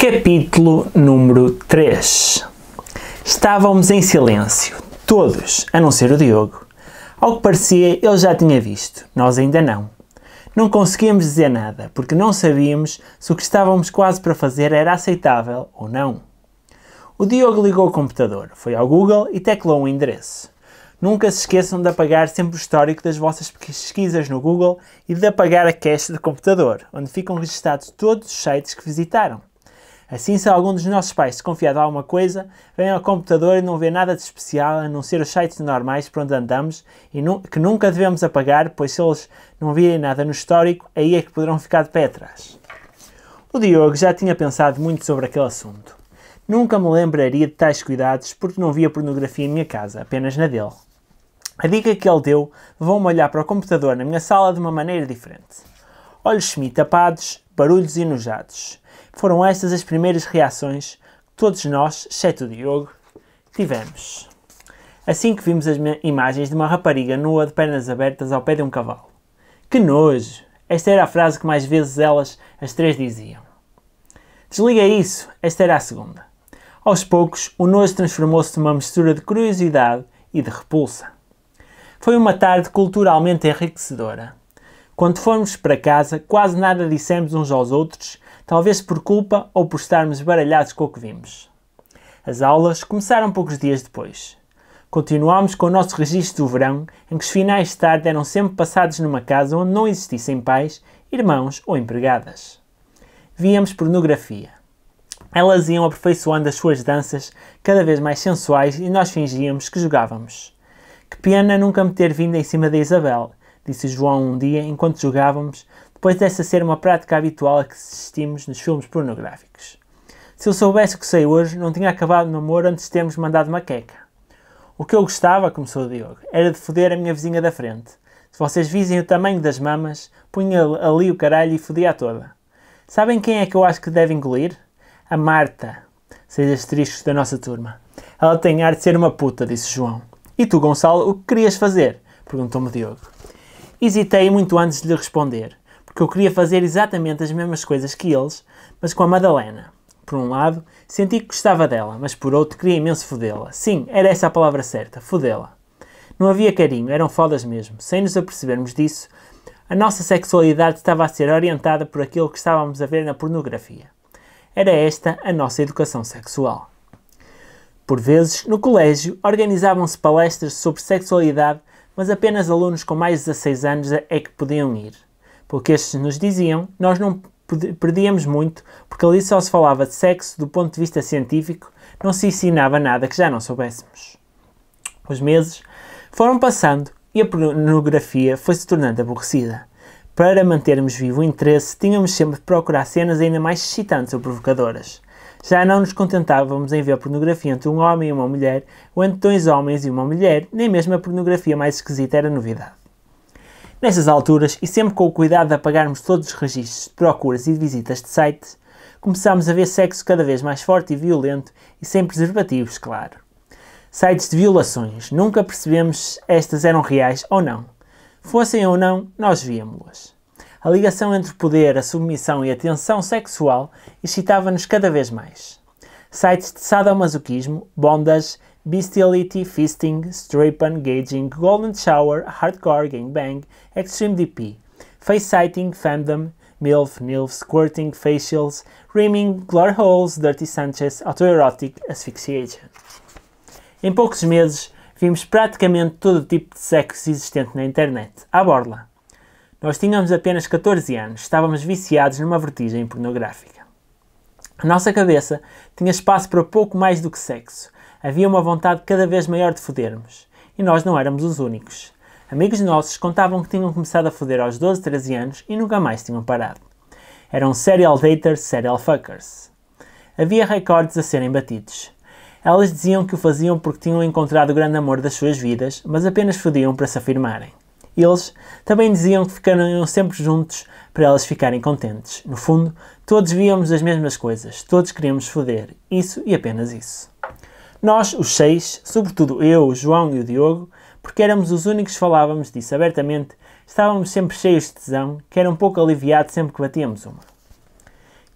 Capítulo número 3. Estávamos em silêncio, todos, a não ser o Diogo. Ao que parecia, ele já tinha visto, nós ainda não. Não conseguíamos dizer nada, porque não sabíamos se o que estávamos quase para fazer era aceitável ou não. O Diogo ligou o computador, foi ao Google e teclou um endereço. Nunca se esqueçam de apagar sempre o histórico das vossas pesquisas no Google e de apagar a cache do computador, onde ficam registados todos os sites que visitaram. Assim, se algum dos nossos pais desconfiar de alguma coisa, vem ao computador e não vê nada de especial a não ser os sites normais por onde andamos e que nunca devemos apagar, pois se eles não virem nada no histórico, aí é que poderão ficar de pé atrás. O Diogo já tinha pensado muito sobre aquele assunto. Nunca me lembraria de tais cuidados porque não via pornografia em minha casa, apenas na dele. A dica que ele deu levou-me a olhar para o computador na minha sala de uma maneira diferente. Olhos semi-tapados, barulhos enojados. Foram estas as primeiras reações que todos nós, exceto o Diogo, tivemos. Assim que vimos as imagens de uma rapariga nua de pernas abertas ao pé de um cavalo. Que nojo! Esta era a frase que mais vezes elas, as três, diziam. Desliga isso! Esta era a segunda. Aos poucos, o nojo transformou-se numa mistura de curiosidade e de repulsa. Foi uma tarde culturalmente enriquecedora. Quando fomos para casa, quase nada dissemos uns aos outros, talvez por culpa ou por estarmos baralhados com o que vimos. As aulas começaram poucos dias depois. Continuámos com o nosso registro do verão, em que os finais de tarde eram sempre passados numa casa onde não existissem pais, irmãos ou empregadas. Víamos pornografia. Elas iam aperfeiçoando as suas danças cada vez mais sensuais e nós fingíamos que jogávamos. Que pena nunca me ter vindo em cima da Isabel, disse João um dia enquanto jogávamos, depois dessa ser uma prática habitual a que assistimos nos filmes pornográficos. Se eu soubesse o que sei hoje, não tinha acabado o namoro antes de termos mandado uma queca. O que eu gostava, começou o Diogo, era de foder a minha vizinha da frente. Se vocês vissem o tamanho das mamas, punha ali o caralho e fodia toda. Sabem quem é que eu acho que deve engolir? A Marta, 6 asteriscos da nossa turma. Ela tem ar de ser uma puta, disse João. E tu, Gonçalo, o que querias fazer? Perguntou-me o Diogo. Hesitei muito antes de lhe responder, porque eu queria fazer exatamente as mesmas coisas que eles, mas com a Madalena. Por um lado, senti que gostava dela, mas por outro, queria imenso fodê-la. Sim, era essa a palavra certa, fodê-la. Não havia carinho, eram fodas mesmo. Sem nos apercebermos disso, a nossa sexualidade estava a ser orientada por aquilo que estávamos a ver na pornografia. Era esta a nossa educação sexual. Por vezes, no colégio, organizavam-se palestras sobre sexualidade, mas apenas alunos com mais de 16 anos é que podiam ir. Pelo que estes nos diziam, nós não perdíamos muito, porque ali só se falava de sexo do ponto de vista científico, não se ensinava nada que já não soubéssemos. Os meses foram passando e a pornografia foi-se tornando aborrecida. Para mantermos vivo o interesse, tínhamos sempre de procurar cenas ainda mais excitantes ou provocadoras. Já não nos contentávamos em ver pornografia entre um homem e uma mulher, ou entre 2 homens e uma mulher, nem mesmo a pornografia mais esquisita era novidade. Nessas alturas, e sempre com o cuidado de apagarmos todos os registros de procuras e de visitas de sites, começámos a ver sexo cada vez mais forte e violento, e sem preservativos, claro. Sites de violações, nunca percebemos se estas eram reais ou não. Fossem ou não, nós víamos-las. A ligação entre o poder, a submissão e a tensão sexual excitava-nos cada vez mais. Sites de sadomasoquismo, bondage, bestiality, fisting, strip-on, gauging, golden shower, hardcore, gangbang, extreme DP, face-sighting, femdom, milf, nilf, squirting, facials, rimming, glory holes, dirty Sanchez, autoerotic, asphyxiation. Em poucos meses, vimos praticamente todo o tipo de sexo existente na internet, à borla. Nós tínhamos apenas 14 anos, estávamos viciados numa vertigem pornográfica. A nossa cabeça tinha espaço para pouco mais do que sexo. Havia uma vontade cada vez maior de fodermos. E nós não éramos os únicos. Amigos nossos contavam que tinham começado a foder aos 12, 13 anos e nunca mais tinham parado. Eram serial daters, serial fuckers. Havia recordes a serem batidos. Elas diziam que o faziam porque tinham encontrado o grande amor das suas vidas, mas apenas fodiam para se afirmarem. Eles também diziam que ficariam sempre juntos para elas ficarem contentes. No fundo, todos víamos as mesmas coisas, todos queríamos foder, isso e apenas isso. Nós, os 6, sobretudo eu, o João e o Diogo, porque éramos os únicos que falávamos disso abertamente, estávamos sempre cheios de tesão, que era um pouco aliviado sempre que batíamos uma.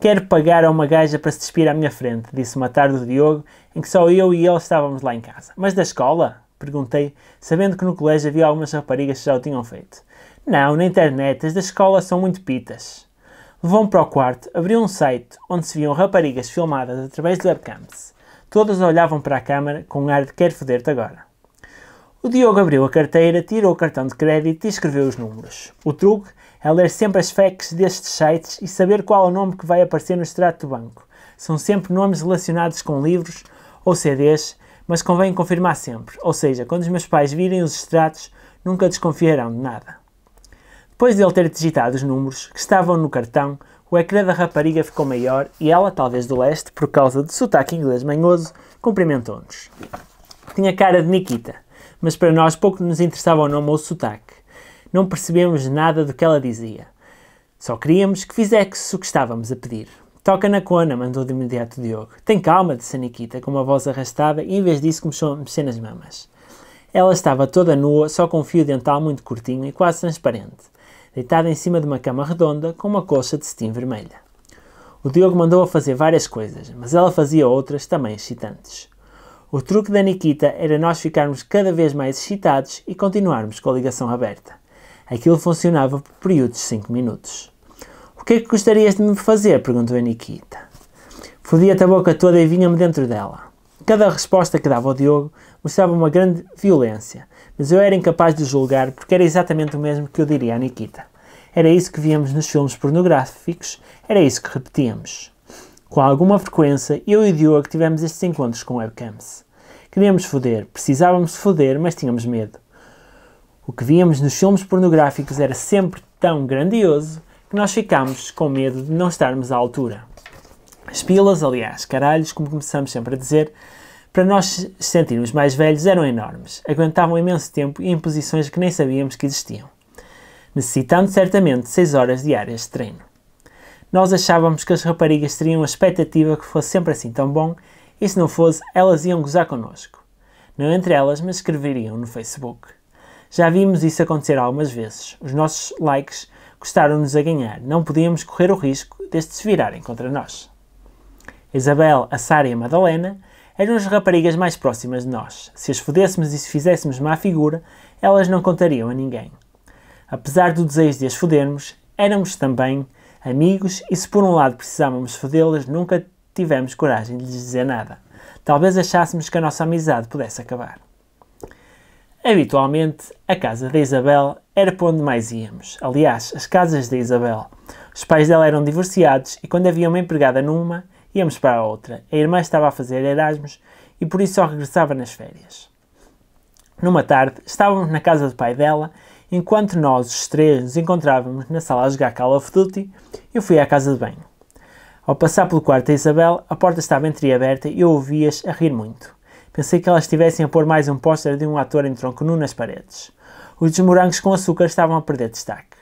Quero pagar a uma gaja para se despir à minha frente, disse uma tarde o Diogo, em que só eu e ele estávamos lá em casa. Mas da escola? Perguntei, sabendo que no colégio havia algumas raparigas que já o tinham feito. Não, na internet, as da escola são muito pitas. Levou-me para o quarto, abriu um site onde se viam raparigas filmadas através de webcams. Todas olhavam para a câmara com um ar de quero foder-te agora. O Diogo abriu a carteira, tirou o cartão de crédito e escreveu os números. O truque é ler sempre as facts destes sites e saber qual é o nome que vai aparecer no extrato do banco. São sempre nomes relacionados com livros ou CDs, mas convém confirmar sempre. Ou seja, quando os meus pais virem os extratos, nunca desconfiarão de nada. Depois de ele ter digitado os números que estavam no cartão, o ecrã da rapariga ficou maior e ela, talvez do leste, por causa do sotaque inglês manhoso, cumprimentou-nos. Tinha cara de Nikita, mas para nós pouco nos interessava o nome ou o sotaque. Não percebemos nada do que ela dizia. Só queríamos que fizesse o que estávamos a pedir. Toca na cona, mandou de imediato o Diogo. Tem calma, disse a Nikita, com uma voz arrastada, e em vez disso começou a mexer nas mamas. Ela estava toda nua, só com um fio dental muito curtinho e quase transparente, deitada em cima de uma cama redonda com uma colcha de cetim vermelha. O Diogo mandou-a fazer várias coisas, mas ela fazia outras também excitantes. O truque da Nikita era nós ficarmos cada vez mais excitados e continuarmos com a ligação aberta. Aquilo funcionava por períodos de 5 minutos. O que é que gostarias de me fazer? Perguntou a Nikita. Fodia-te a boca toda e vinha-me dentro dela. Cada resposta que dava ao Diogo mostrava uma grande violência, mas eu era incapaz de julgar porque era exatamente o mesmo que eu diria à Nikita. Era isso que víamos nos filmes pornográficos, era isso que repetíamos. Com alguma frequência, eu e o Diogo tivemos estes encontros com webcams. Queríamos foder, precisávamos de foder, mas tínhamos medo. O que víamos nos filmes pornográficos era sempre tão grandioso que nós ficámos com medo de não estarmos à altura. As pilas, aliás, caralhos, como começamos sempre a dizer, para nós sentirmos mais velhos eram enormes, aguentavam imenso tempo e em posições que nem sabíamos que existiam, necessitando certamente 6 horas diárias de treino. Nós achávamos que as raparigas teriam a expectativa que fosse sempre assim tão bom e se não fosse, elas iam gozar connosco. Não entre elas, mas escreveriam no Facebook. Já vimos isso acontecer algumas vezes. Os nossos likes custaram-nos a ganhar. Não podíamos correr o risco destes se virarem contra nós. A Isabel, a Sara e a Madalena eram as raparigas mais próximas de nós. Se as fodêssemos e se fizéssemos má figura, elas não contariam a ninguém. Apesar do desejo de as fodermos, éramos também amigos e se por um lado precisávamos fodê-las, nunca tivemos coragem de lhes dizer nada. Talvez achássemos que a nossa amizade pudesse acabar. Habitualmente, a casa da Isabel era para onde mais íamos. Aliás, as casas da Isabel. Os pais dela eram divorciados e quando havia uma empregada numa, íamos para a outra. A irmã estava a fazer Erasmus e por isso só regressava nas férias. Numa tarde, estávamos na casa do pai dela. Enquanto nós, os três, nos encontrávamos na sala a jogar Call of Duty, eu fui à casa de banho. Ao passar pelo quarto da Isabel, a porta estava entreaberta e eu ouvi-as a rir muito. Pensei que elas estivessem a pôr mais um póster de um ator em tronco nu nas paredes. Os dos morangos com açúcar estavam a perder destaque.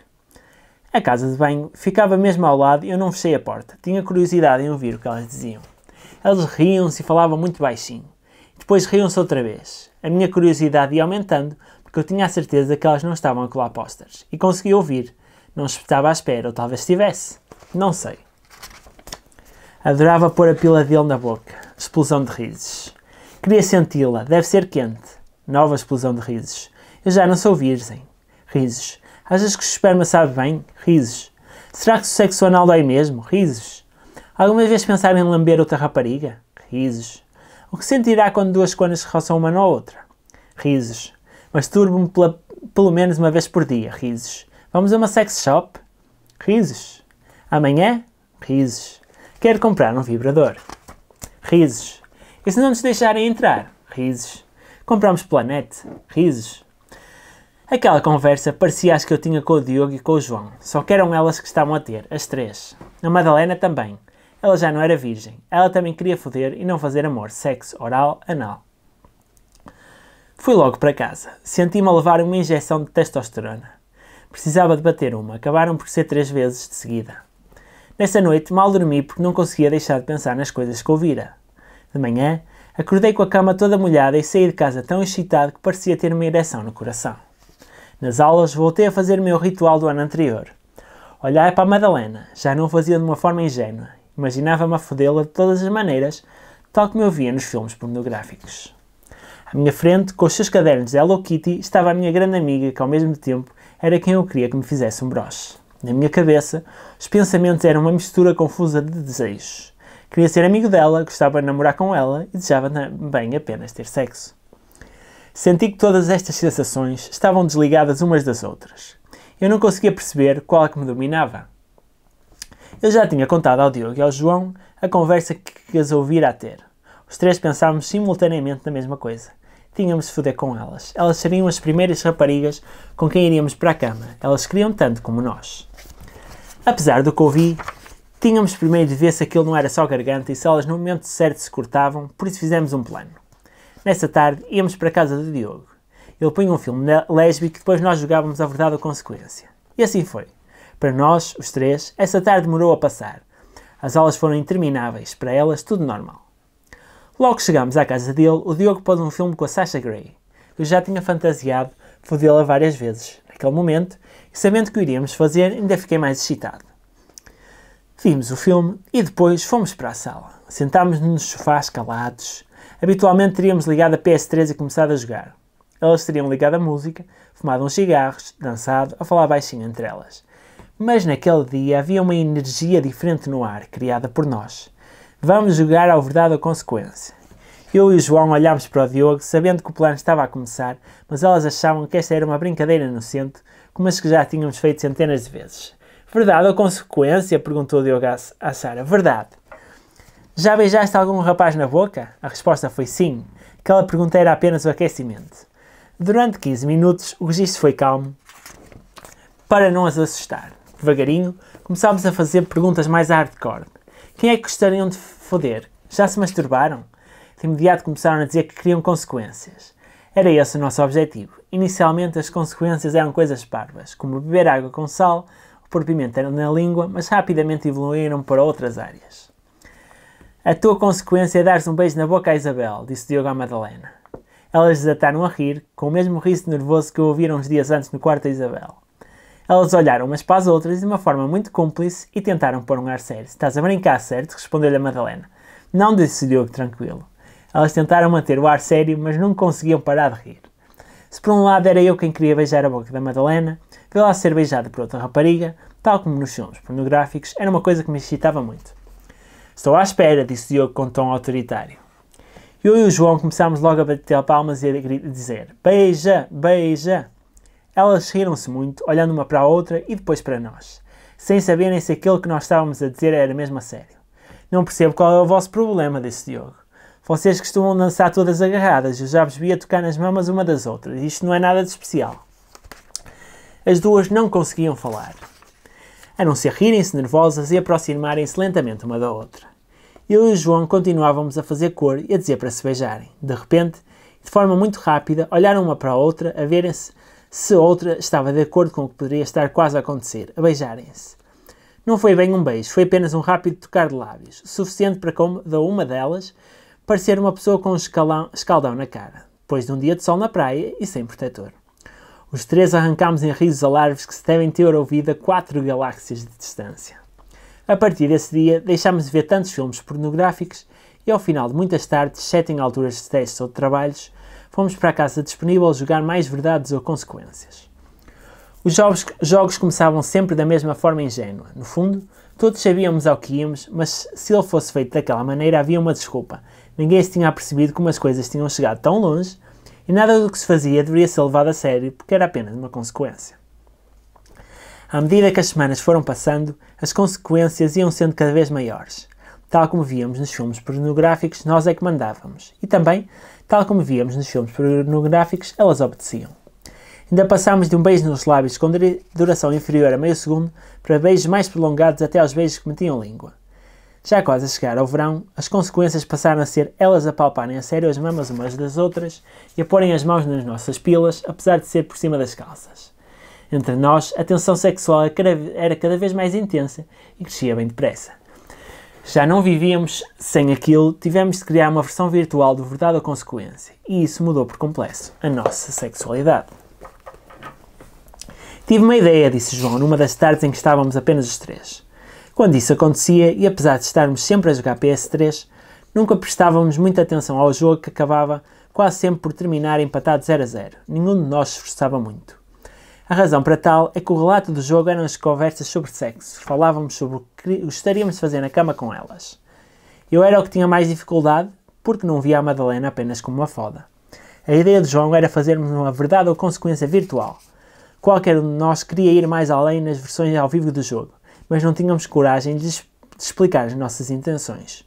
A casa de banho ficava mesmo ao lado e eu não fechei a porta. Tinha curiosidade em ouvir o que elas diziam. Elas riam-se e falavam muito baixinho. Depois riam-se outra vez. A minha curiosidade ia aumentando, porque eu tinha a certeza que elas não estavam a colar posters. E consegui ouvir. Não estava à espera, ou talvez estivesse. Não sei. Adorava pôr a pila dele na boca. Explosão de risos. Queria senti-la. Deve ser quente. Nova explosão de risos. Eu já não sou virgem. Risos. Achas que o esperma sabe bem? Risos. Será que o sexo anal dói mesmo? Risos. Alguma vez pensaram em lamber outra rapariga? Risos. O que sentirá quando duas conas se roçam uma na outra? Risos. Masturbo-me pelo menos uma vez por dia. Risos. Vamos a uma sex shop? Risos. Amanhã? Risos. Quero comprar um vibrador. Risos. E se não nos deixarem entrar? Risos. Compramos pela net? Risos. Aquela conversa parecia as que eu tinha com o Diogo e com o João. Só que eram elas que estavam a ter, as três. A Madalena também. Ela já não era virgem. Ela também queria foder e não fazer amor, sexo, oral, anal. Fui logo para casa. Senti-me a levar uma injeção de testosterona. Precisava de bater uma. Acabaram por ser 3 vezes de seguida. Nessa noite mal dormi porque não conseguia deixar de pensar nas coisas que ouvira. De manhã, acordei com a cama toda molhada e saí de casa tão excitado que parecia ter uma ereção no coração. Nas aulas, voltei a fazer o meu ritual do ano anterior. Olhar para a Madalena. Já não o fazia de uma forma ingênua. Imaginava-me a fodê-la de todas as maneiras, tal como eu via nos filmes pornográficos. À minha frente, com os seus cadernos de Hello Kitty, estava a minha grande amiga, que ao mesmo tempo era quem eu queria que me fizesse um broche. Na minha cabeça, os pensamentos eram uma mistura confusa de desejos. Queria ser amigo dela, gostava de namorar com ela e desejava também apenas ter sexo. Senti que todas estas sensações estavam desligadas umas das outras. Eu não conseguia perceber qual a que me dominava. Eu já tinha contado ao Diogo e ao João a conversa que as ouvira a ter. Os três pensávamos simultaneamente na mesma coisa. Tínhamos de foder com elas. Elas seriam as primeiras raparigas com quem iríamos para a cama. Elas queriam tanto como nós. Apesar do que ouvi, tínhamos primeiro de ver se aquilo não era só garganta e se elas no momento certo se cortavam, por isso fizemos um plano. Nessa tarde, íamos para a casa do Diogo. Ele punha um filme lésbico e depois nós jogávamos a verdade ou consequência. E assim foi. Para nós, os três, essa tarde demorou a passar. As aulas foram intermináveis. Para elas, tudo normal. Logo que chegámos à casa dele, o Diogo pôs um filme com a Sasha Grey. Eu já tinha fantasiado fodê-la várias vezes. Naquele momento, e sabendo que o iríamos fazer, ainda fiquei mais excitado. Vimos o filme e depois fomos para a sala. Sentámos-nos nos sofás calados. Habitualmente teríamos ligado a PS3 e começado a jogar. Elas teriam ligado a música, fumado uns cigarros, dançado, a falar baixinho entre elas. Mas naquele dia havia uma energia diferente no ar, criada por nós. Vamos jogar ao verdade ou consequência. Eu e o João olhámos para o Diogo, sabendo que o plano estava a começar, mas elas achavam que esta era uma brincadeira inocente, como as que já tínhamos feito centenas de vezes. Verdade ou consequência? Perguntou o Diogo à Sara. Verdade. Já beijaste algum rapaz na boca? A resposta foi sim. Aquela pergunta era apenas o aquecimento. Durante 15 minutos, o registro foi calmo, para não as assustar. Devagarinho, começámos a fazer perguntas mais hardcore. Quem é que gostariam de foder? Já se masturbaram? De imediato começaram a dizer que queriam consequências. Era esse o nosso objetivo. Inicialmente as consequências eram coisas parvas, como beber água com sal ou pôr pimenta na língua, mas rapidamente evoluíram para outras áreas. A tua consequência é dar-se um beijo na boca à Isabel, disse Diogo à Madalena. Elas desataram a rir, com o mesmo riso nervoso que eu ouvira uns dias antes no quarto da Isabel. Elas olharam umas para as outras de uma forma muito cúmplice e tentaram pôr um ar sério. Estás a brincar, certo? Respondeu-lhe a Madalena. Não, disse o Diogo tranquilo. Elas tentaram manter o ar sério, mas não conseguiam parar de rir. Se por um lado era eu quem queria beijar a boca da Madalena, vê-la ser beijada por outra rapariga, tal como nos filmes pornográficos, era uma coisa que me excitava muito. Estou à espera, disse Diogo com tom autoritário. Eu e o João começámos logo a bater palmas e a dizer beija, beija. Elas riram-se muito, olhando uma para a outra e depois para nós, sem saberem se aquilo que nós estávamos a dizer era mesmo a sério. Não percebo qual é o vosso problema, disse Diogo. Vocês costumam dançar todas agarradas, eu já vos vi a tocar nas mamas uma das outras, isto não é nada de especial. As duas não conseguiam falar, a não ser rirem-se nervosas e aproximarem-se lentamente uma da outra. Eu e o João continuávamos a fazer cor e a dizer para se beijarem. De repente, de forma muito rápida, olharam uma para a outra a verem-se se a outra estava de acordo com o que poderia estar quase a acontecer, a beijarem-se. Não foi bem um beijo, foi apenas um rápido tocar de lábios, suficiente para cada uma delas parecer uma pessoa com um escaldão na cara, depois de um dia de sol na praia e sem protetor. Os três arrancámos em risos alarves que se devem ter ouvido a 4 galáxias de distância. A partir desse dia, deixámos de ver tantos filmes pornográficos e ao final de muitas tardes, exceto em alturas de testes ou de trabalhos, fomos para a casa disponível jogar mais verdades ou consequências. Os jogos começavam sempre da mesma forma ingênua. No fundo, todos sabíamos ao que íamos, mas se ele fosse feito daquela maneira havia uma desculpa. Ninguém se tinha apercebido como as coisas tinham chegado tão longe e nada do que se fazia deveria ser levado a sério porque era apenas uma consequência. À medida que as semanas foram passando, as consequências iam sendo cada vez maiores. Tal como víamos nos filmes pornográficos, nós é que mandávamos. E também, tal como víamos nos filmes pornográficos, elas obedeciam. Ainda passámos de um beijo nos lábios com duração inferior a meio segundo para beijos mais prolongados até aos beijos que metiam língua. Já quase a chegar ao verão, as consequências passaram a ser elas a palparem a sério as mamas umas das outras e a porem as mãos nas nossas pilas, apesar de ser por cima das calças. Entre nós, a tensão sexual era cada vez mais intensa e crescia bem depressa. Já não vivíamos sem aquilo, tivemos de criar uma versão virtual do verdade ou consequência, e isso mudou por completo a nossa sexualidade. Tive uma ideia, disse João, numa das tardes em que estávamos apenas os três. Quando isso acontecia, e apesar de estarmos sempre a jogar PS3, nunca prestávamos muita atenção ao jogo que acabava quase sempre por terminar empatado 0 a 0. Nenhum de nós se esforçava muito. A razão para tal é que o relato do jogo eram as conversas sobre sexo. Falávamos sobre o que gostaríamos de fazer na cama com elas. Eu era o que tinha mais dificuldade, porque não via a Madalena apenas como uma foda. A ideia de João era fazermos uma verdade ou consequência virtual. Qualquer um de nós queria ir mais além nas versões ao vivo do jogo, mas não tínhamos coragem de explicar as nossas intenções.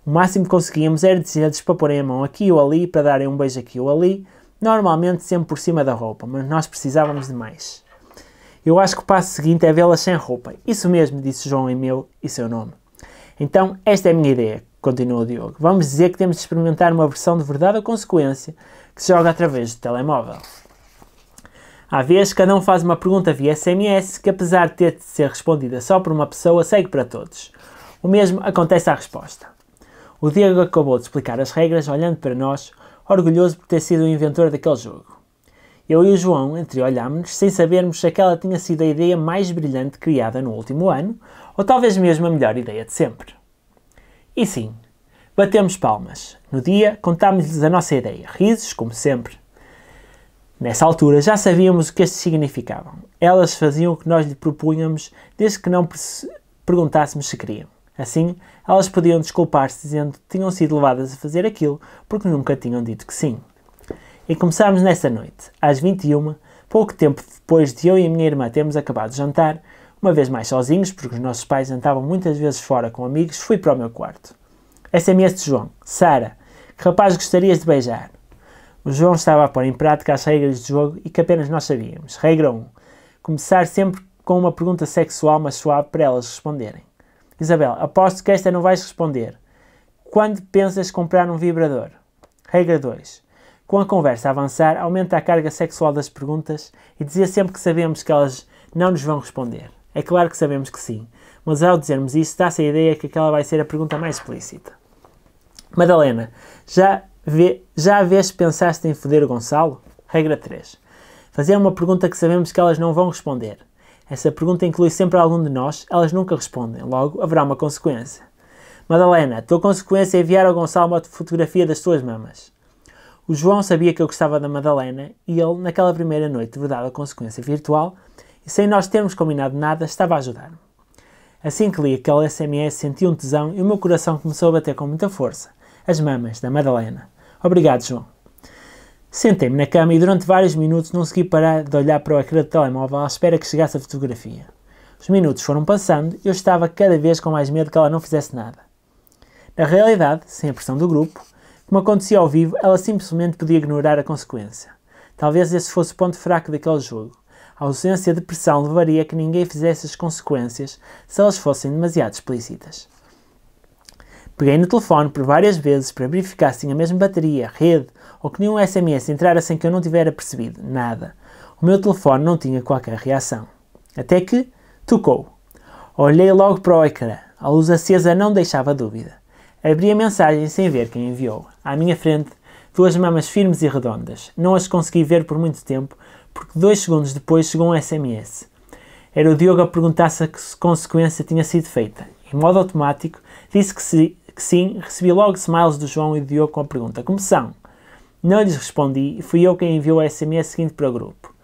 O máximo que conseguíamos era dizer-lhes para porem a mão aqui ou ali, para darem um beijo aqui ou ali, normalmente sempre por cima da roupa, mas nós precisávamos de mais. Eu acho que o passo seguinte é vê-las sem roupa. Isso mesmo, disse João em meu e seu nome. Então, esta é a minha ideia, continuou o Diogo. Vamos dizer que temos de experimentar uma versão de verdade ou consequência que se joga através do telemóvel. À vez, cada um faz uma pergunta via SMS que, apesar de ter de ser respondida só por uma pessoa, segue para todos. O mesmo acontece à resposta. O Diego acabou de explicar as regras, olhando para nós, orgulhoso por ter sido o inventor daquele jogo. Eu e o João entreolhámos-nos, sem sabermos se aquela tinha sido a ideia mais brilhante criada no último ano, ou talvez mesmo a melhor ideia de sempre. E sim, batemos palmas. No dia, contámos-lhes a nossa ideia, risos, como sempre. Nessa altura, já sabíamos o que estes significavam. Elas faziam o que nós lhe propunhamos, desde que não perguntássemos se queriam. Assim, elas podiam desculpar-se dizendo que tinham sido levadas a fazer aquilo porque nunca tinham dito que sim. E começámos nessa noite, às 21, pouco tempo depois de eu e a minha irmã termos acabado de jantar, uma vez mais sozinhos, porque os nossos pais jantavam muitas vezes fora com amigos, fui para o meu quarto. SMS de João. Sara, que rapaz gostarias de beijar? O João estava a pôr em prática as regras do jogo e que apenas nós sabíamos. Regra 1. Começar sempre com uma pergunta sexual mas suave para elas responderem. Isabel, aposto que esta não vais responder. Quando pensas comprar um vibrador? Regra 2. Com a conversa a avançar, aumenta a carga sexual das perguntas e dizia sempre que sabemos que elas não nos vão responder. É claro que sabemos que sim, mas ao dizermos isso dá-se a ideia que aquela vai ser a pergunta mais explícita. Madalena, já a vez pensaste em foder o Gonçalo? Regra 3. Fazer uma pergunta que sabemos que elas não vão responder. Essa pergunta inclui sempre algum de nós, elas nunca respondem, logo haverá uma consequência. Madalena, a tua consequência é enviar ao Gonçalo uma fotografia das tuas mamas. O João sabia que eu gostava da Madalena e ele, naquela primeira noite de verdade ou consequência virtual, e sem nós termos combinado nada, estava a ajudar-me. Assim que li aquele SMS senti um tesão e o meu coração começou a bater com muita força. As mamas da Madalena. Obrigado, João. Sentei-me na cama e durante vários minutos não consegui parar de olhar para o ecrã do telemóvel à espera que chegasse a fotografia. Os minutos foram passando e eu estava cada vez com mais medo que ela não fizesse nada. Na realidade, sem a pressão do grupo, como acontecia ao vivo, ela simplesmente podia ignorar a consequência. Talvez esse fosse o ponto fraco daquele jogo. A ausência de pressão levaria a que ninguém fizesse as consequências se elas fossem demasiado explícitas. Peguei no telefone por várias vezes para verificar se tinha a mesma bateria, rede ou que nenhum SMS entrara sem que eu não tivera percebido nada. O meu telefone não tinha qualquer reação. Até que tocou. Olhei logo para o ecrã. A luz acesa não deixava dúvida. Abri a mensagem sem ver quem enviou. À minha frente, duas mamas firmes e redondas. Não as consegui ver por muito tempo, porque 2 segundos depois chegou um SMS. Era o Diogo a perguntar se a consequência tinha sido feita. Em modo automático, disse que sim, recebi logo smiles do João e do Diogo com a pergunta: como são? Não lhes respondi e fui eu quem enviou o SMS seguinte para o grupo.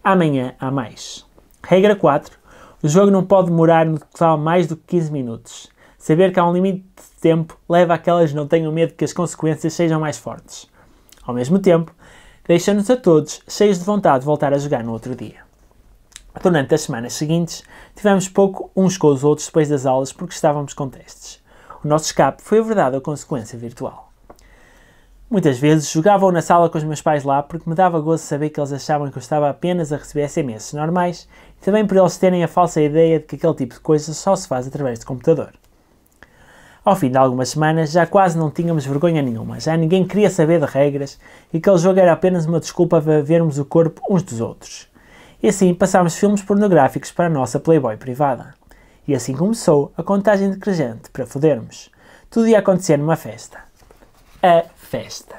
Amanhã há mais. Regra 4. O jogo não pode demorar no total mais do que 15 minutos. Saber que há um limite de tempo leva a que elas não tenham medo que as consequências sejam mais fortes. Ao mesmo tempo, deixa-nos a todos cheios de vontade de voltar a jogar no outro dia. Durante as semanas seguintes, tivemos pouco uns com os outros depois das aulas porque estávamos com testes. O nosso escape foi a verdade ou consequência virtual. Muitas vezes jogavam na sala com os meus pais lá porque me dava gozo saber que eles achavam que eu estava apenas a receber SMS normais e também por eles terem a falsa ideia de que aquele tipo de coisa só se faz através de computador. Ao fim de algumas semanas já quase não tínhamos vergonha nenhuma, já ninguém queria saber de regras e aquele jogo era apenas uma desculpa para vermos o corpo uns dos outros. E assim passámos filmes pornográficos para a nossa Playboy privada. E assim começou a contagem decrescente para fodermos. Tudo ia acontecer numa festa. A festa.